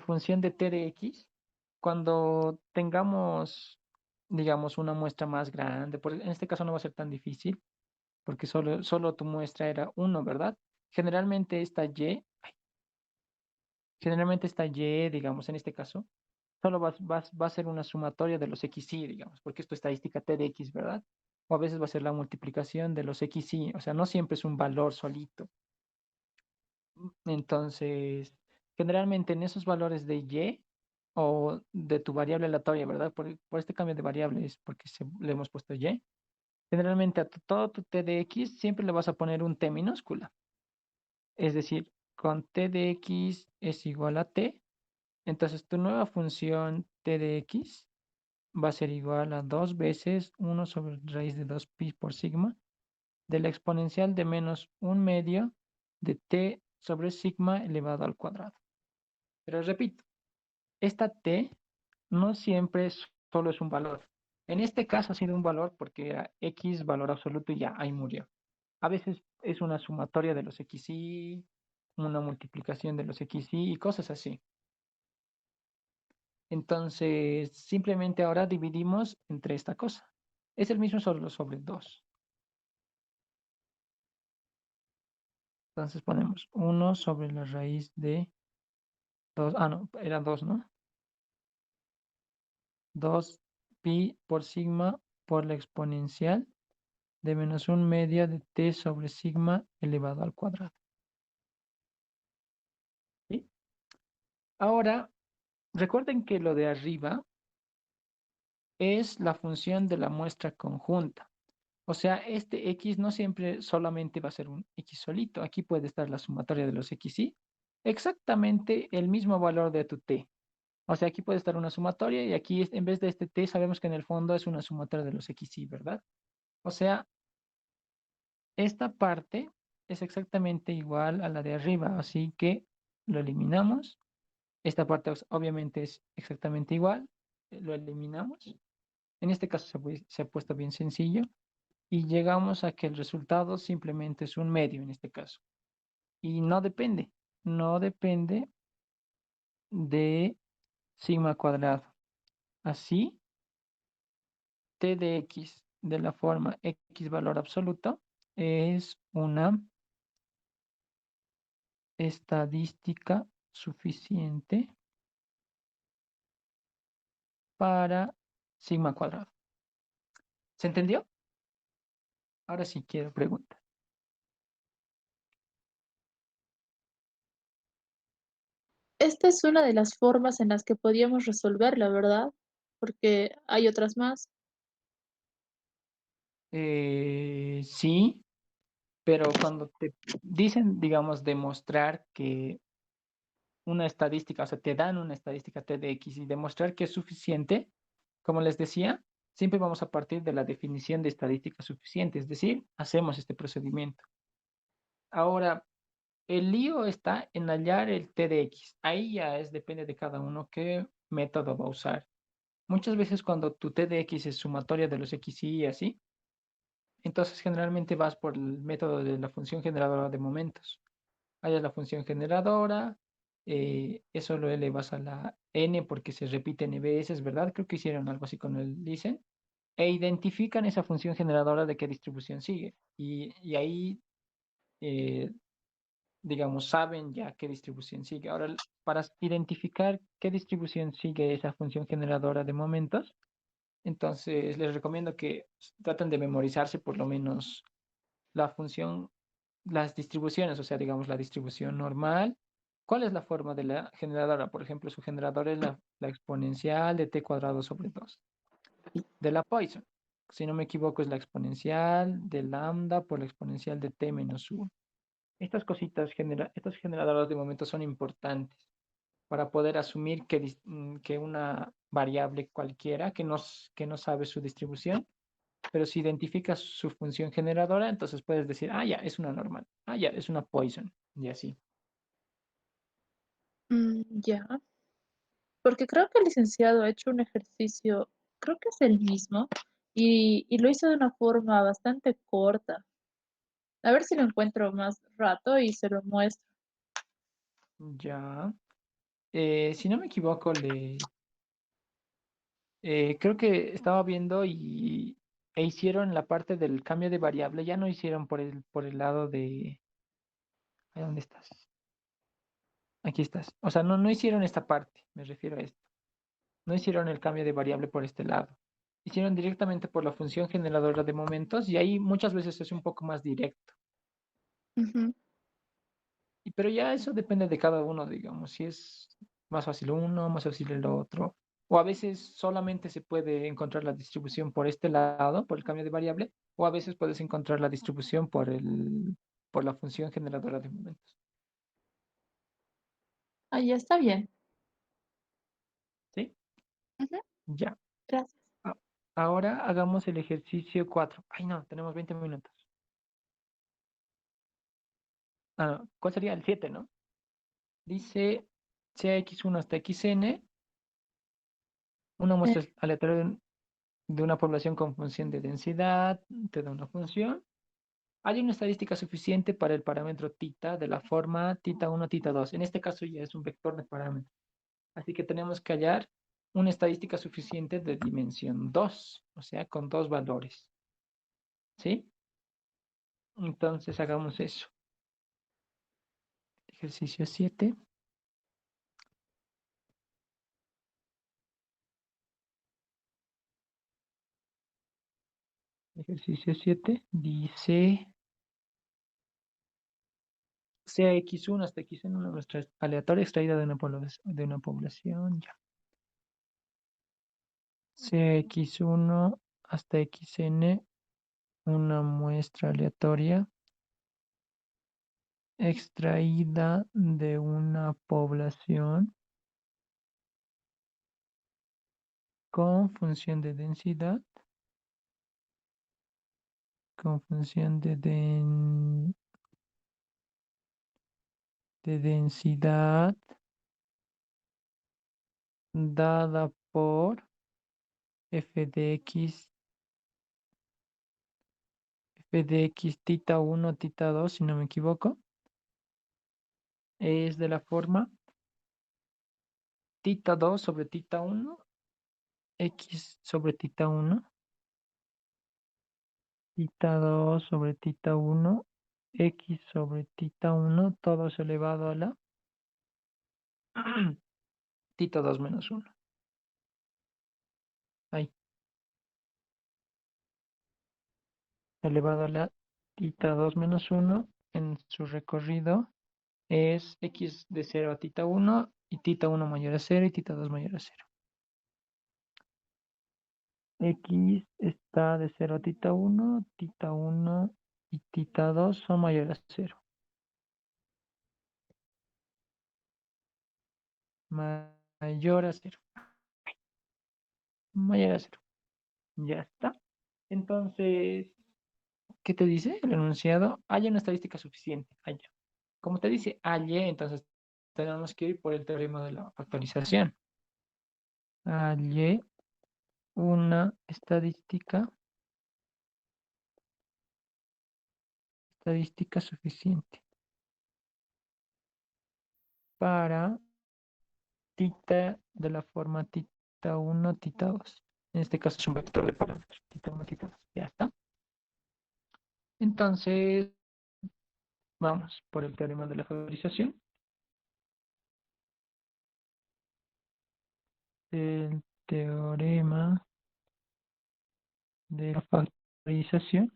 S1: función de t de x, cuando tengamos, digamos, una muestra más grande, en este caso no va a ser tan difícil, porque solo tu muestra era 1, ¿verdad? Generalmente esta y, digamos, en este caso, solo va a ser una sumatoria de los xy, digamos, porque es tu estadística t de x, ¿verdad? O a veces va a ser la multiplicación de los xy, o sea, no siempre es un valor solito. Entonces, generalmente en esos valores de y o de tu variable aleatoria, ¿verdad? Por este cambio de variable es porque le hemos puesto y. Generalmente a todo tu t de x siempre le vas a poner un t minúscula. Es decir, con t de x es igual a t, entonces tu nueva función t de x va a ser igual a 2 veces 1 sobre raíz de 2pi por sigma de la exponencial de menos un medio de t sobre sigma elevado al cuadrado. Pero repito, esta t no siempre solo es un valor. En este caso ha sido un valor porque era x valor absoluto y ya, ahí murió. A veces es una sumatoria de los xy, una multiplicación de los xy y cosas así. Entonces, simplemente ahora dividimos entre esta cosa. Es el mismo solo sobre 2. Entonces ponemos 1 sobre la raíz de 2. Ah, no, era 2, ¿no? 2 pi por sigma por la exponencial de menos un medio de t sobre sigma elevado al cuadrado. ¿Sí? Ahora, recuerden que lo de arriba es la función de la muestra conjunta. O sea, este x no siempre solamente va a ser un x solito. Aquí puede estar la sumatoria de los xy. Exactamente el mismo valor de tu t. O sea, aquí puede estar una sumatoria y aquí en vez de este t sabemos que en el fondo es una sumatoria de los xy, ¿verdad? O sea, esta parte es exactamente igual a la de arriba, así que lo eliminamos. Esta parte obviamente es exactamente igual, lo eliminamos. En este caso se ha puesto bien sencillo y llegamos a que el resultado simplemente es un medio en este caso. Y no depende de sigma cuadrado. Así, t de x de la forma x valor absoluto es una estadística suficiente para sigma cuadrado. ¿Se entendió? Ahora sí quiero preguntar.
S2: Esta es una de las formas en las que podíamos resolverla, ¿verdad? Porque hay otras más.
S1: Sí, pero cuando te dicen, digamos, demostrar que una estadística, o sea, te dan una estadística t de x y demostrar que es suficiente, como les decía, siempre vamos a partir de la definición de estadística suficiente, es decir, hacemos este procedimiento. Ahora, el lío está en hallar el t de x. Ahí ya depende de cada uno qué método va a usar. Muchas veces cuando tu t de x es sumatoria de los xy y así, entonces generalmente vas por el método de la función generadora de momentos. Hallas la función generadora, eso lo elevas a la n porque se repite n veces, ¿verdad? Creo que hicieron algo así con el listen. E identifican esa función generadora de qué distribución sigue. Y ahí, eh, digamos, saben ya qué distribución sigue. Ahora, para identificar qué distribución sigue esa función generadora de momentos, entonces les recomiendo que traten de memorizarse por lo menos la función, las distribuciones, o sea, digamos, la distribución normal. ¿Cuál es la forma de la generadora? Por ejemplo, su generadora es la exponencial de t cuadrado sobre 2. De la Poisson, si no me equivoco, es la exponencial de lambda por la exponencial de t menos 1. Estas cositas, estos generadores de momento son importantes para poder asumir que una variable cualquiera que no sabe su distribución pero si identificas su función generadora, entonces puedes decir, ah, ya, es una normal, ah, ya, es una Poisson, y así.
S2: Ya, porque creo que el licenciado ha hecho un ejercicio, creo que es el mismo, y lo hizo de una forma bastante corta. A ver si lo encuentro más rato y se lo muestro.
S1: Ya. Si no me equivoco, creo que estaba viendo e hicieron la parte del cambio de variable, ya no hicieron por el lado de... ¿A dónde estás? Aquí estás. O sea, no hicieron esta parte, me refiero a esto. No hicieron el cambio de variable por este lado. Hicieron directamente por la función generadora de momentos y ahí muchas veces es un poco más directo.
S2: Ujú.
S1: Pero ya eso depende de cada uno, digamos, si es más fácil uno, más fácil el otro. O a veces solamente se puede encontrar la distribución por este lado, por el cambio de variable, o a veces puedes encontrar la distribución por la función generadora de momentos.
S2: Ah, ya está bien.
S1: ¿Sí?
S2: Ujú,
S1: Ya.
S2: gracias.
S1: A- Ahora hagamos el ejercicio 4. Ay, no, tenemos 20 minutos. Ah, no, ¿cuál sería el 7, no? Dice CX1 hasta XN, una
S2: Eh,
S1: muestra aleatoria de una población con función de densidad, te da una función. Hay una estadística suficiente para el parámetro tita de la forma tita 1 tita 2. En este caso ya es un vector de parámetro. Así que tenemos que hallar una estadística suficiente de dimensión 2, o sea, con dos valores. ¿Sí? Entonces hagamos eso. Ejercicio 7. Ejercicio 7 dice sea x1 hasta xn una muestra aleatoria extraída de una población. Ya. Sea x1 hasta xn una muestra aleatoria extraída de una población con función de densidad, con función de densidad dada por f de x tita 1 tita 2 si no me equivoco, es de la forma tita 2 sobre tita 1 x sobre tita 1 tita 2 sobre tita 1 x sobre tita 1 todo es elevado a la tita 2 menos 1. Ahí, elevado a la tita 2 menos 1 en su recorrido es x de 0 a tita 1 y tita 1 mayor a 0 y tita 2 mayor a 0. X está de 0 a tita 1 y tita 2 son mayores a 0. Mayor a 0. Mayor a 0. Ya está. Entonces, ¿qué te dice el enunciado? Haya una estadística suficiente. Haya. Como te dice haya, entonces tenemos que ir por el teorema de la factorización. Haya una estadística suficiente para tita de la forma tita 1 tita 2. En este caso es un vector de parámetros. Tita 1 tita 2. Ya está. Entonces, vamos por el teorema de la factorización. El teorema de la factorización.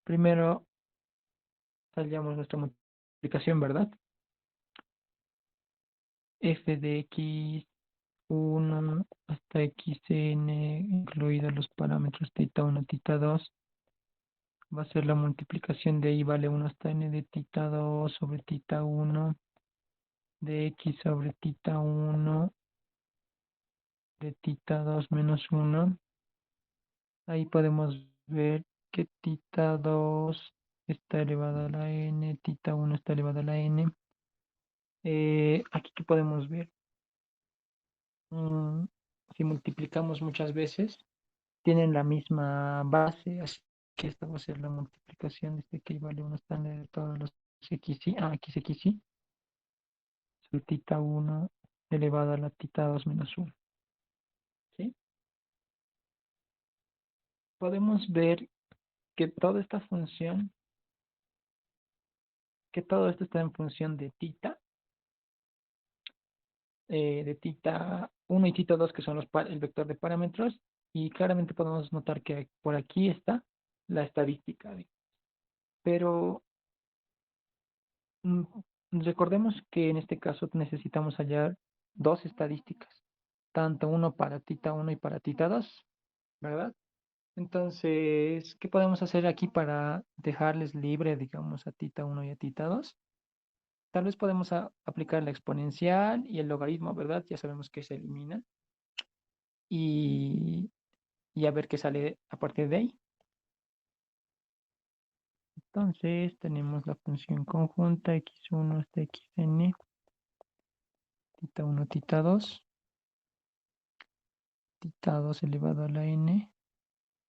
S1: Primero hallamos nuestra multiplicación, ¿verdad? F de x1 hasta xn, incluidos los parámetros tita 1 tita 2, va a ser la multiplicación de i vale 1 hasta n de tita 2 sobre tita 1 de x sobre tita 1 de tita 2 menos 1 Ahí podemos ver que tita 2 está elevado a la n, tita 1 está elevado a la n. Aquí que podemos ver, Mm, si multiplicamos muchas veces, tienen la misma base, así que esta va a ser la multiplicación de este que equivale a un estándar de todos los xy, xy, su tita 1 elevado a la tita 2 menos 1. ¿Sí? Podemos ver que toda esta función, que todo esto está en función de tita 1 y tita 2, que son el vector de parámetros, y claramente podemos notar que por aquí está la estadística. Pero mm, recordemos que en este caso necesitamos hallar dos estadísticas, tanto uno para tita 1 y para tita 2, ¿verdad? Entonces, ¿qué podemos hacer aquí para dejarles libre, digamos, a tita 1 y a tita 2? Tal vez podemos aplicar la exponencial y el logaritmo, ¿verdad? Ya sabemos que se eliminan. Y, y a ver qué sale a partir de ahí. Entonces, tenemos la función conjunta x1 hasta xn, tita 1, tita 2, tita 2 elevado a la n,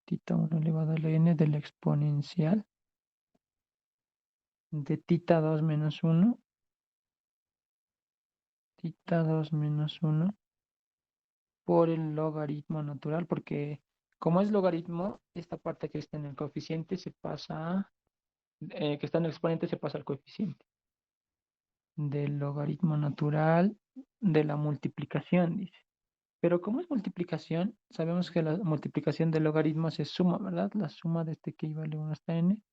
S1: tita 1 elevado a la n de la exponencial de tita 2 menos 1, tita 2 menos 1 por el logaritmo natural, porque como es logaritmo, esta parte que está en el coeficiente se pasa, que está en el exponente se pasa al coeficiente del logaritmo natural de la multiplicación, dice. Pero como es multiplicación, sabemos que la multiplicación de logaritmos es suma, ¿verdad? La suma de este que vale 1 hasta n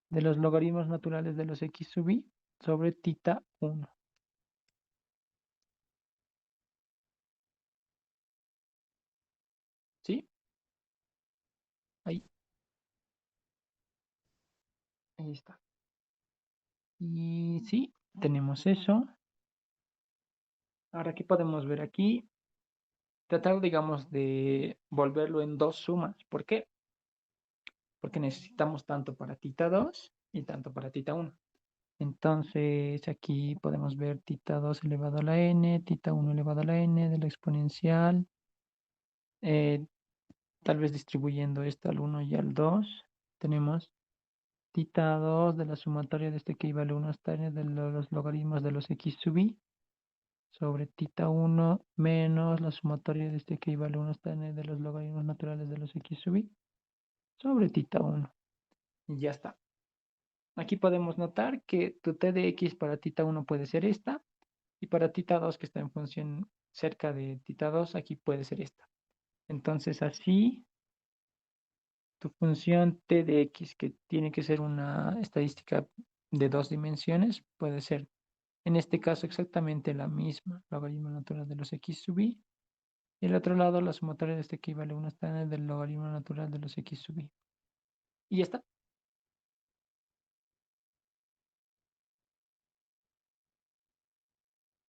S1: de los logaritmos naturales de los x sub i sobre tita 1. ¿Sí? Ahí, ahí está. Y sí, tenemos eso. Ahora, ¿qué podemos ver aquí? Tratar, digamos, de volverlo en dos sumas. ¿Por qué? Porque necesitamos tanto para tita 2 y tanto para tita 1. Entonces, aquí podemos ver tita 2 elevado a la n, tita 1 elevado a la n de la exponencial. eh, Tal vez distribuyendo esto al 1 y al 2, tenemos tita 2 de la sumatoria de este que equivale a 1 hasta n de los logaritmos de los x sub i sobre tita 1 menos la sumatoria de este que equivale a 1 hasta n de los logaritmos naturales de los x sub i sobre tita 1. Y ya está. Aquí podemos notar que tu t de x para tita 1 puede ser esta, y para tita 2, que está en función cerca de tita 2, aquí puede ser esta. Entonces así, tu función t de x, que tiene que ser una estadística de dos dimensiones, puede ser, en este caso, exactamente la misma, logaritmo natural de los x sub i, y el otro lado, la sumatoria de este equivale a 1 hasta n del logaritmo natural de los x sub i. Y ya está.